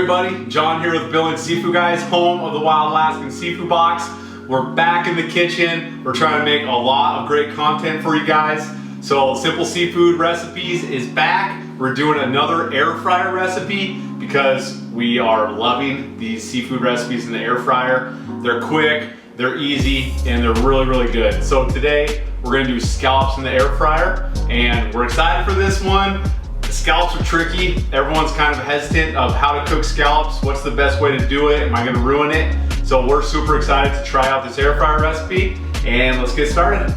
everybody, John here with Bill and Seafood Guys, home of the Wild Alaskan Seafood Box. We're back in the kitchen. We're trying to make a lot of great content for you guys. So Simple Seafood Recipes is back. We're doing another air fryer recipe because we are loving these seafood recipes in the air fryer. They're quick, they're easy, and they're really good. So today we're gonna do scallops in the air fryer, and we're excited for this one. Scallops are tricky. Everyone's kind of hesitant of how to cook scallops. What's the best way to do it? Am I gonna ruin it? So we're super excited to try out this air fryer recipe, and let's get started.